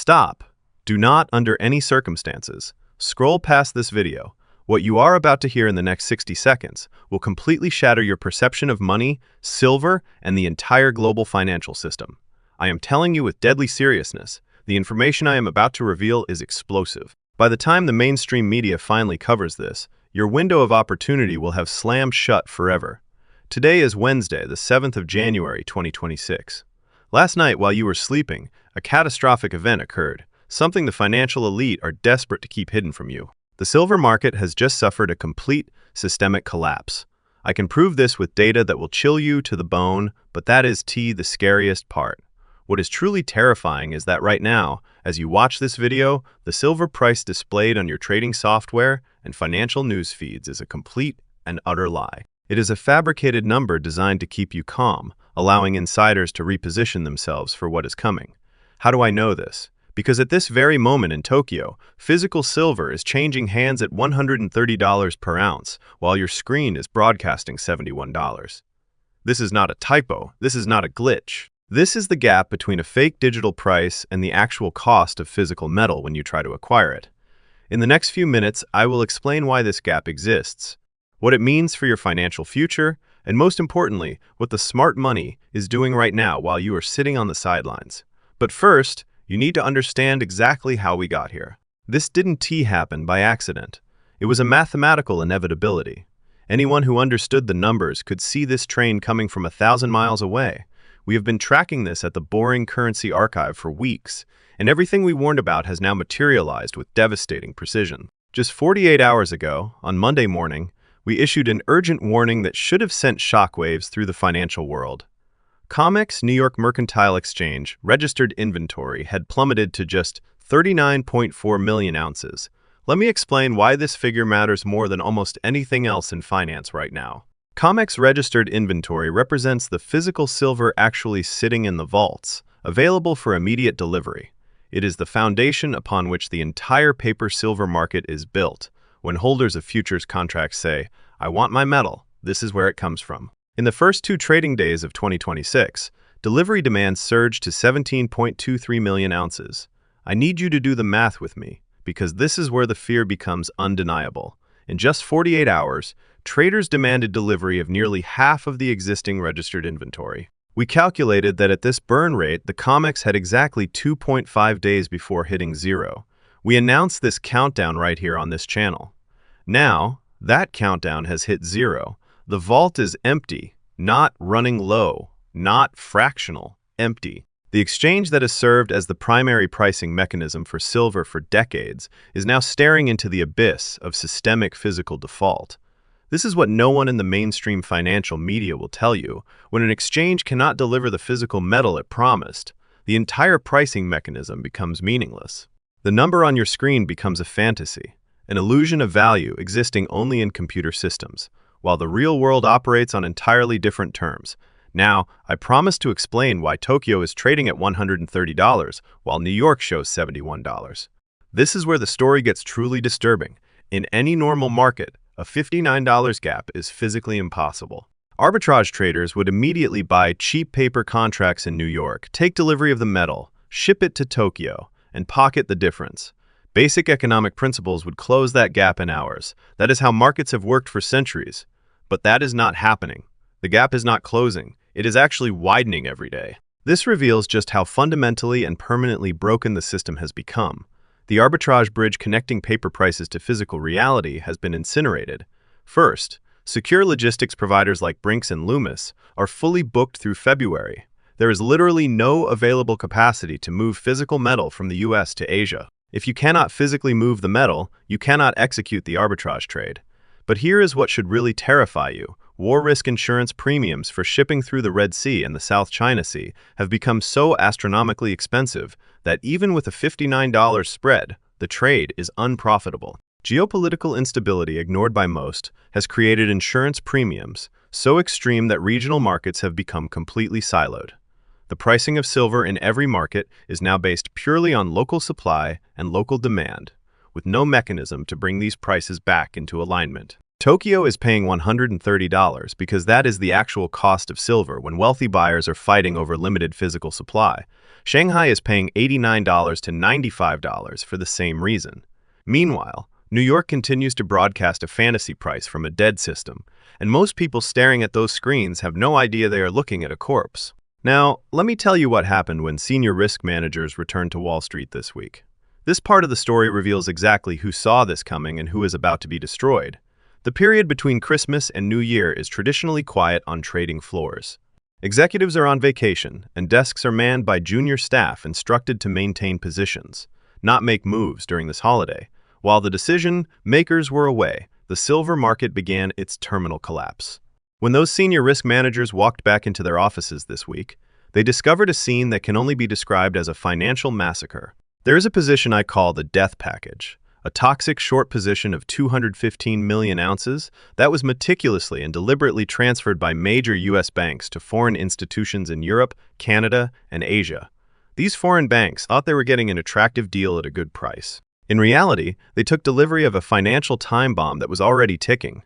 Stop. Do not, under any circumstances, scroll past this video. What you are about to hear in the next 60 seconds will completely shatter your perception of money, silver, and the entire global financial system. I am telling you with deadly seriousness, the information I am about to reveal is explosive. By the time the mainstream media finally covers this, your window of opportunity will have slammed shut forever. Today is Wednesday, the 7th of January, 2026. Last night, while you were sleeping, a catastrophic event occurred, something the financial elite are desperate to keep hidden from you. The silver market has just suffered a complete systemic collapse. I can prove this with data that will chill you to the bone, but that is the scariest part. What is truly terrifying is that right now, as you watch this video, the silver price displayed on your trading software and financial news feeds is a complete and utter lie. It is a fabricated number designed to keep you calm, allowing insiders to reposition themselves for what is coming. How do I know this? Because at this very moment in Tokyo, physical silver is changing hands at $130 per ounce, while your screen is broadcasting $71. This is not a typo. This is not a glitch. This is the gap between a fake digital price and the actual cost of physical metal when you try to acquire it. In the next few minutes, I will explain why this gap exists, what it means for your financial future, and most importantly, what the smart money is doing right now while you are sitting on the sidelines. But first, you need to understand exactly how we got here. This didn't happen by accident. It was a mathematical inevitability. Anyone who understood the numbers could see this train coming from 1,000 miles away. We have been tracking this at the Boring Currency Archive for weeks, and everything we warned about has now materialized with devastating precision. Just 48 hours ago, on Monday morning, we issued an urgent warning that should have sent shockwaves through the financial world. COMEX New York Mercantile Exchange registered inventory had plummeted to just 39.4 million ounces. Let me explain why this figure matters more than almost anything else in finance right now. COMEX registered inventory represents the physical silver actually sitting in the vaults, available for immediate delivery. It is the foundation upon which the entire paper silver market is built. When holders of futures contracts say, "I want my metal," this is where it comes from. In the first 2 trading days of 2026, delivery demand surged to 17.23 million ounces. I need you to do the math with me, because this is where the fear becomes undeniable. In just 48 hours, traders demanded delivery of nearly half of the existing registered inventory. We calculated that at this burn rate, the COMEX had exactly 2.5 days before hitting zero. We announced this countdown right here on this channel. Now, that countdown has hit zero. The vault is empty, not running low, not fractional, empty. The exchange that has served as the primary pricing mechanism for silver for decades is now staring into the abyss of systemic physical default. This is what no one in the mainstream financial media will tell you. When an exchange cannot deliver the physical metal it promised, the entire pricing mechanism becomes meaningless. The number on your screen becomes a fantasy, an illusion of value existing only in computer systems, while the real world operates on entirely different terms. Now, I promise to explain why Tokyo is trading at $130, while New York shows $71. This is where the story gets truly disturbing. In any normal market, a $59 gap is physically impossible. Arbitrage traders would immediately buy cheap paper contracts in New York, take delivery of the metal, ship it to Tokyo, and pocket the difference. Basic economic principles would close that gap in hours. That is how markets have worked for centuries. But that is not happening. The gap is not closing. It is actually widening every day. This reveals just how fundamentally and permanently broken the system has become. The arbitrage bridge connecting paper prices to physical reality has been incinerated. First, secure logistics providers like Brinks and Loomis are fully booked through February. There is literally no available capacity to move physical metal from the US to Asia. If you cannot physically move the metal, you cannot execute the arbitrage trade. But here is what should really terrify you. War risk insurance premiums for shipping through the Red Sea and the South China Sea have become so astronomically expensive that even with a $59 spread, the trade is unprofitable. Geopolitical instability, ignored by most, has created insurance premiums so extreme that regional markets have become completely siloed. The pricing of silver in every market is now based purely on local supply and local demand, with no mechanism to bring these prices back into alignment. Tokyo is paying $130 because that is the actual cost of silver when wealthy buyers are fighting over limited physical supply. Shanghai is paying $89 to $95 for the same reason. Meanwhile, New York continues to broadcast a fantasy price from a dead system, and most people staring at those screens have no idea they are looking at a corpse. Now, let me tell you what happened when senior risk managers returned to Wall Street this week. This part of the story reveals exactly who saw this coming and who is about to be destroyed. The period between Christmas and New Year is traditionally quiet on trading floors. Executives are on vacation, and desks are manned by junior staff instructed to maintain positions, not make moves during this holiday. While the decision makers were away, the silver market began its terminal collapse. When those senior risk managers walked back into their offices this week, they discovered a scene that can only be described as a financial massacre. There is a position I call the death package, a toxic short position of 215 million ounces that was meticulously and deliberately transferred by major U.S. banks to foreign institutions in Europe, Canada, and Asia. These foreign banks thought they were getting an attractive deal at a good price. In reality, they took delivery of a financial time bomb that was already ticking.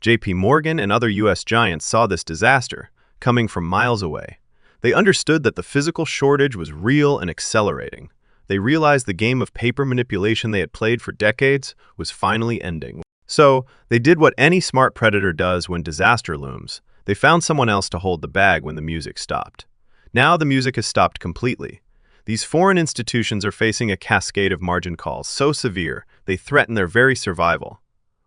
JP Morgan and other U.S. giants saw this disaster coming from miles away. They understood that the physical shortage was real and accelerating. They realized the game of paper manipulation they had played for decades was finally ending. So, they did what any smart predator does when disaster looms. They found someone else to hold the bag when the music stopped. Now the music has stopped completely. These foreign institutions are facing a cascade of margin calls so severe they threaten their very survival.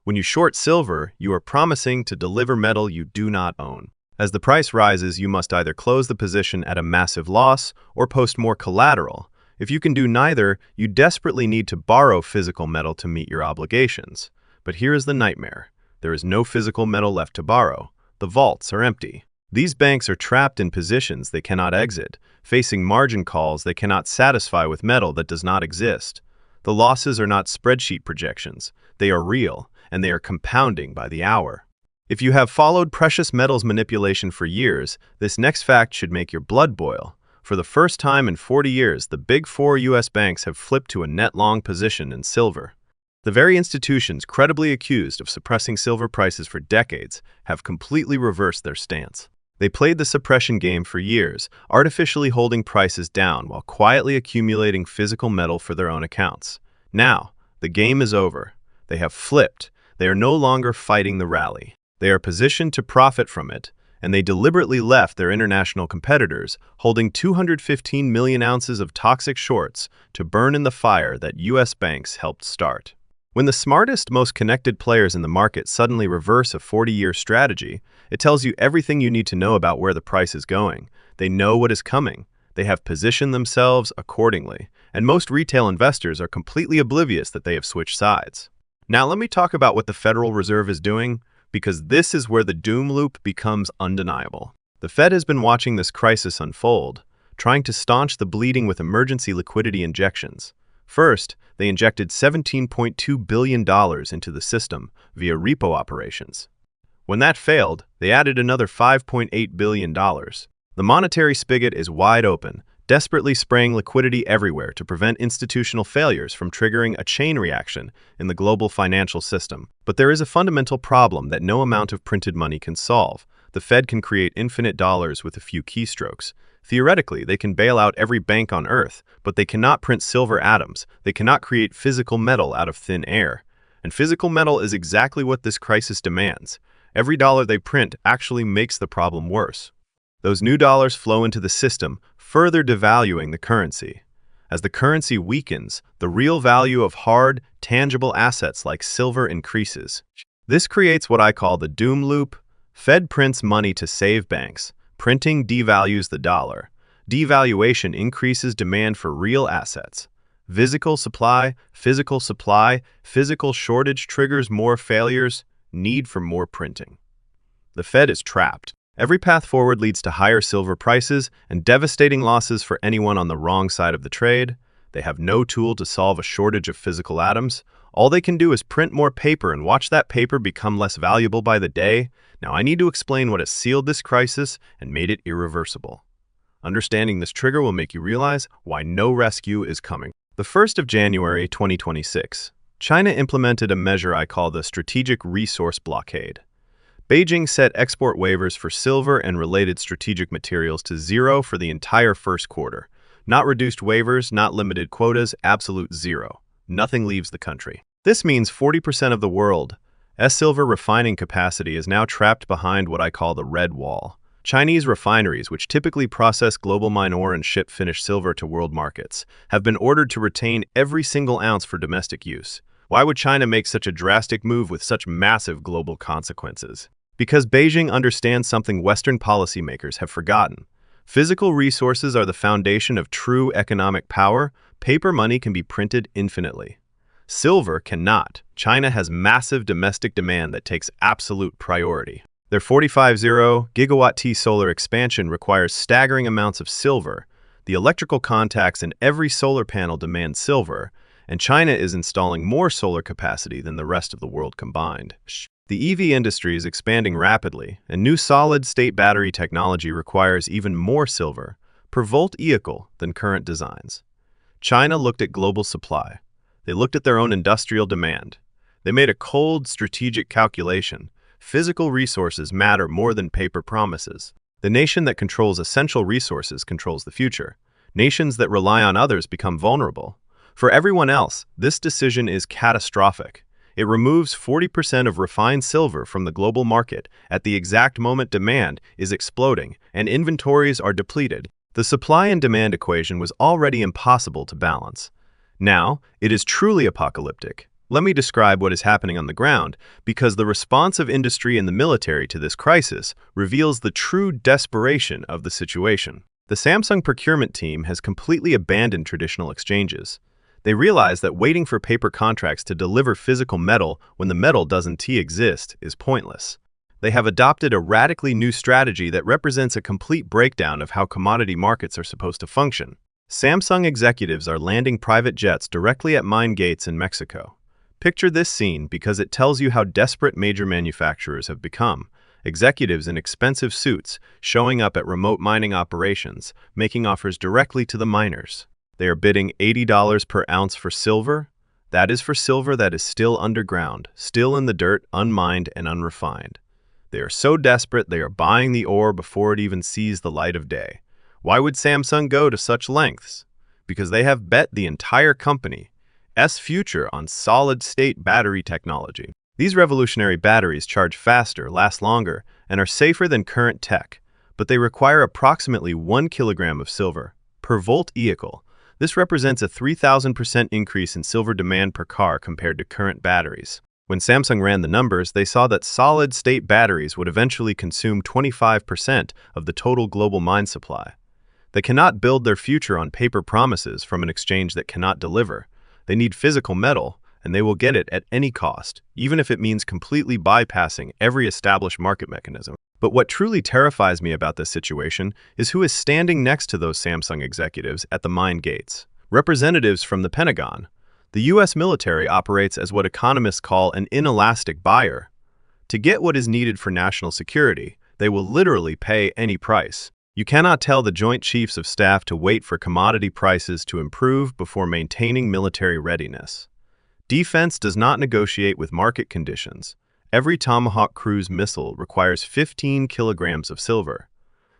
When you short silver, you are promising to deliver metal you do not own. As the price rises, you must either close the position at a massive loss or post more collateral. If you can do neither, you desperately need to borrow physical metal to meet your obligations. But here is the nightmare. There is no physical metal left to borrow. The vaults are empty. These banks are trapped in positions they cannot exit, facing margin calls they cannot satisfy with metal that does not exist. The losses are not spreadsheet projections. They are real, and they are compounding by the hour. If you have followed precious metals manipulation for years, this next fact should make your blood boil. For the first time in 40 years, the big four U.S. banks have flipped to a net long position in silver. The very institutions credibly accused of suppressing silver prices for decades have completely reversed their stance. They played the suppression game for years, artificially holding prices down while quietly accumulating physical metal for their own accounts. Now, the game is over. They have flipped. They are no longer fighting the rally. They are positioned to profit from it, and they deliberately left their international competitors holding 215 million ounces of toxic shorts to burn in the fire that U.S. banks helped start. When the smartest, most connected players in the market suddenly reverse a 40-year strategy, it tells you everything you need to know about where the price is going. They know what is coming. They have positioned themselves accordingly, and most retail investors are completely oblivious that they have switched sides. Now let me talk about what the Federal Reserve is doing, because this is where the doom loop becomes undeniable. The Fed has been watching this crisis unfold, trying to staunch the bleeding with emergency liquidity injections. First, they injected $17.2 billion into the system via repo operations. When that failed, they added another $5.8 billion. The monetary spigot is wide open, desperately spraying liquidity everywhere to prevent institutional failures from triggering a chain reaction in the global financial system. But there is a fundamental problem that no amount of printed money can solve. The Fed can create infinite dollars with a few keystrokes. Theoretically, they can bail out every bank on Earth, but they cannot print silver atoms. They cannot create physical metal out of thin air. And physical metal is exactly what this crisis demands. Every dollar they print actually makes the problem worse. Those new dollars flow into the system, further devaluing the currency. As the currency weakens, the real value of hard, tangible assets like silver increases. This creates what I call the doom loop. Fed prints money to save banks. Printing devalues the dollar. Devaluation increases demand for real assets. Physical supply, physical shortage triggers more failures, need for more printing. The Fed is trapped. Every path forward leads to higher silver prices and devastating losses for anyone on the wrong side of the trade. They have no tool to solve a shortage of physical atoms. All they can do is print more paper and watch that paper become less valuable by the day. Now I need to explain what has sealed this crisis and made it irreversible. Understanding this trigger will make you realize why no rescue is coming. The 1st of January 2026, China implemented a measure I call the strategic resource blockade. Beijing set export waivers for silver and related strategic materials to 0 for the entire first quarter. Not reduced waivers, not limited quotas, absolute zero. Nothing leaves the country. This means 40% of the world's silver refining capacity is now trapped behind what I call the red wall. Chinese refineries, which typically process global mine ore and ship finished silver to world markets, have been ordered to retain every single ounce for domestic use. Why would China make such a drastic move with such massive global consequences? Because Beijing understands something Western policymakers have forgotten. Physical resources are the foundation of true economic power. Paper money can be printed infinitely. Silver cannot. China has massive domestic demand that takes absolute priority. Their 45 gigawatt solar expansion requires staggering amounts of silver. The electrical contacts in every solar panel demand silver, and China is installing more solar capacity than the rest of the world combined. The EV industry is expanding rapidly, and new solid-state battery technology requires even more silver per volt vehicle than current designs. China looked at global supply. They looked at their own industrial demand. They made a cold, strategic calculation. Physical resources matter more than paper promises. The nation that controls essential resources controls the future. Nations that rely on others become vulnerable. For everyone else, this decision is catastrophic. It removes 40% of refined silver from the global market at the exact moment demand is exploding and inventories are depleted. The supply and demand equation was already impossible to balance. Now, it is truly apocalyptic. Let me describe what is happening on the ground, because the response of industry and the military to this crisis reveals the true desperation of the situation. The Samsung procurement team has completely abandoned traditional exchanges. They realize that waiting for paper contracts to deliver physical metal when the metal doesn't exist is pointless. They have adopted a radically new strategy that represents a complete breakdown of how commodity markets are supposed to function. Samsung executives are landing private jets directly at mine gates in Mexico. Picture this scene because it tells you how desperate major manufacturers have become. Executives in expensive suits showing up at remote mining operations, making offers directly to the miners. They are bidding $80 per ounce for silver. That is for silver that is still underground, still in the dirt, unmined and unrefined. They are so desperate they are buying the ore before it even sees the light of day. Why would Samsung go to such lengths? Because they have bet the entire company's future on solid-state battery technology. These revolutionary batteries charge faster, last longer, and are safer than current tech, but they require approximately 1 kilogram of silver per volt vehicle. This represents a 3,000% increase in silver demand per car compared to current batteries. When Samsung ran the numbers, they saw that solid-state batteries would eventually consume 25% of the total global mine supply. They cannot build their future on paper promises from an exchange that cannot deliver. They need physical metal, and they will get it at any cost, even if it means completely bypassing every established market mechanism. But what truly terrifies me about this situation is who is standing next to those Samsung executives at the mine gates. Representatives from the Pentagon. The U.S. military operates as what economists call an inelastic buyer. To get what is needed for national security, they will literally pay any price. You cannot tell the Joint Chiefs of Staff to wait for commodity prices to improve before maintaining military readiness. Defense does not negotiate with market conditions. Every Tomahawk cruise missile requires 15 kilograms of silver.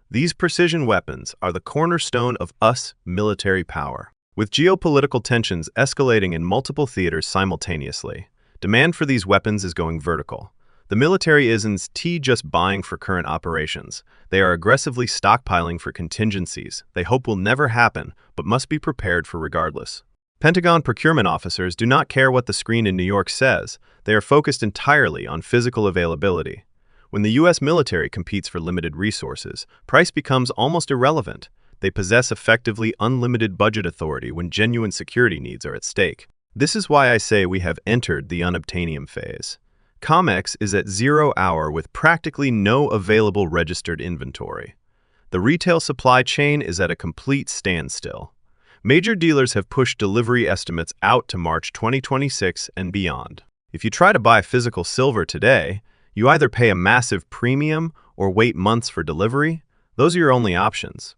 These precision weapons are the cornerstone of US military power. With geopolitical tensions escalating in multiple theaters simultaneously, demand for these weapons is going vertical. The military isn't just buying for current operations. They are aggressively stockpiling for contingencies they hope will never happen, but must be prepared for regardless. Pentagon procurement officers do not care what the screen in New York says. They are focused entirely on physical availability. When the U.S. military competes for limited resources, price becomes almost irrelevant. They possess effectively unlimited budget authority when genuine security needs are at stake. This is why I say we have entered the unobtainium phase. COMEX is at 0 hour with practically no available registered inventory. The retail supply chain is at a complete standstill. Major dealers have pushed delivery estimates out to March 2026 and beyond. If you try to buy physical silver today, you either pay a massive premium or wait months for delivery. Those are your only options.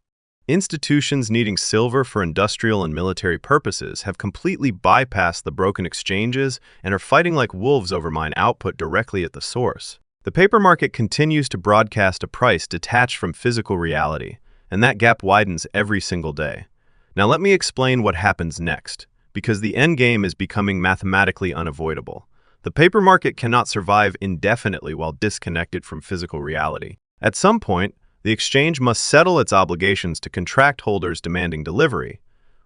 Institutions needing silver for industrial and military purposes have completely bypassed the broken exchanges and are fighting like wolves over mine output directly at the source. The paper market continues to broadcast a price detached from physical reality, and that gap widens every single day. Now let me explain what happens next, because the end game is becoming mathematically unavoidable. The paper market cannot survive indefinitely while disconnected from physical reality. At some point, the exchange must settle its obligations to contract holders demanding delivery.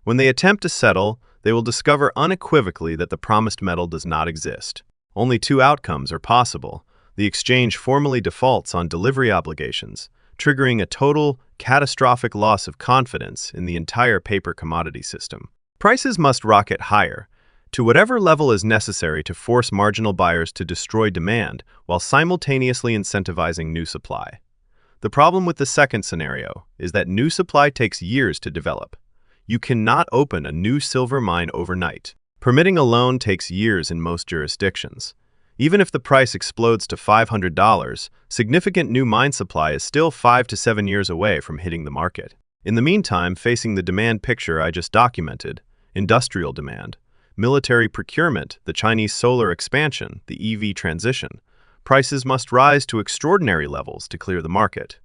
When they attempt to settle, they will discover unequivocally that the promised metal does not exist. Only two outcomes are possible. The exchange formally defaults on delivery obligations, triggering a total, catastrophic loss of confidence in the entire paper commodity system. Prices must rocket higher, to whatever level is necessary to force marginal buyers to destroy demand while simultaneously incentivizing new supply. The problem with the second scenario is that new supply takes years to develop. You cannot open a new silver mine overnight. Permitting a loan takes years in most jurisdictions. Even if the price explodes to $500, significant new mine supply is still 5 to 7 years away from hitting the market. In the meantime, facing the demand picture I just documented, industrial demand, military procurement, the Chinese solar expansion, the EV transition, prices must rise to extraordinary levels to clear the market.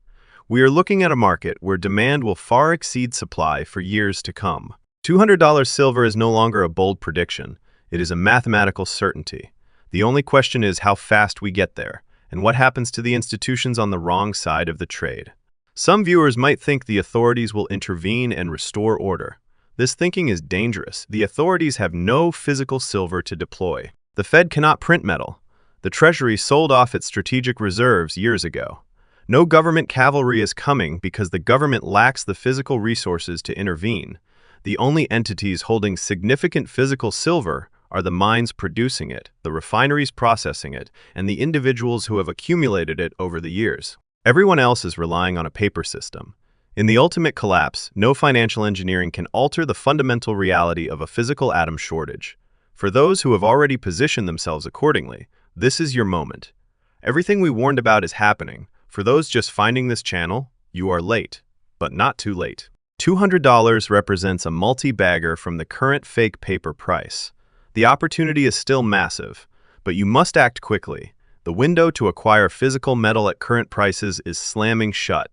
We are looking at a market where demand will far exceed supply for years to come. $200 silver is no longer a bold prediction. It is a mathematical certainty. The only question is how fast we get there, and what happens to the institutions on the wrong side of the trade. Some viewers might think the authorities will intervene and restore order. This thinking is dangerous. The authorities have no physical silver to deploy. The Fed cannot print metal. The Treasury sold off its strategic reserves years ago. No government cavalry is coming because the government lacks the physical resources to intervene. The only entities holding significant physical silver are the mines producing it, the refineries processing it, and the individuals who have accumulated it over the years. Everyone else is relying on a paper system. In the ultimate collapse, no financial engineering can alter the fundamental reality of a physical atom shortage. For those who have already positioned themselves accordingly, this is your moment. Everything we warned about is happening. For those just finding this channel, you are late, but not too late. $200 represents a multi-bagger from the current fake paper price. The opportunity is still massive, but you must act quickly. The window to acquire physical metal at current prices is slamming shut.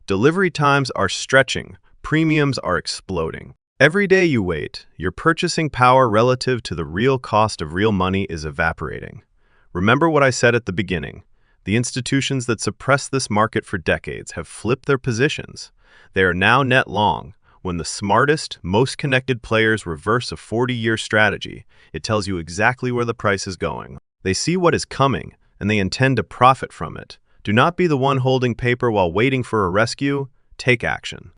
Delivery times are stretching, premiums are exploding. Every day you wait, your purchasing power relative to the real cost of real money is evaporating. Remember what I said at the beginning. The institutions that suppressed this market for decades have flipped their positions. They are now net long. When the smartest, most connected players reverse a 40-year strategy, it tells you exactly where the price is going. They see what is coming, and they intend to profit from it. Do not be the one holding paper while waiting for a rescue. Take action.